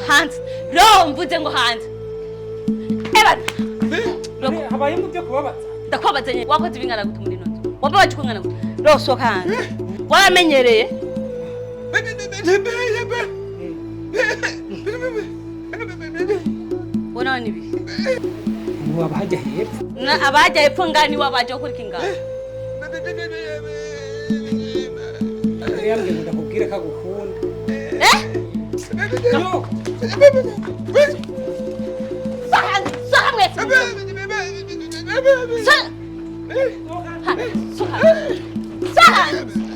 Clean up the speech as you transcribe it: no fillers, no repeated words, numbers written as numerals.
hands. Ro mvuze ngo hands. Eba. Habaye mu byo kubabaza. Ndakubabaza nyine wakoze ibingana gute muri none. Wababaje kungana gute. Ro soka hands. Waramenyereye. Bona nibi. Ubu abahajya hepfo. Na abajya hepfo ngani wabaje ukurika ingana. Yambye ndakubwira ko agukunda. Yo. Sahamwe. Sahamwe.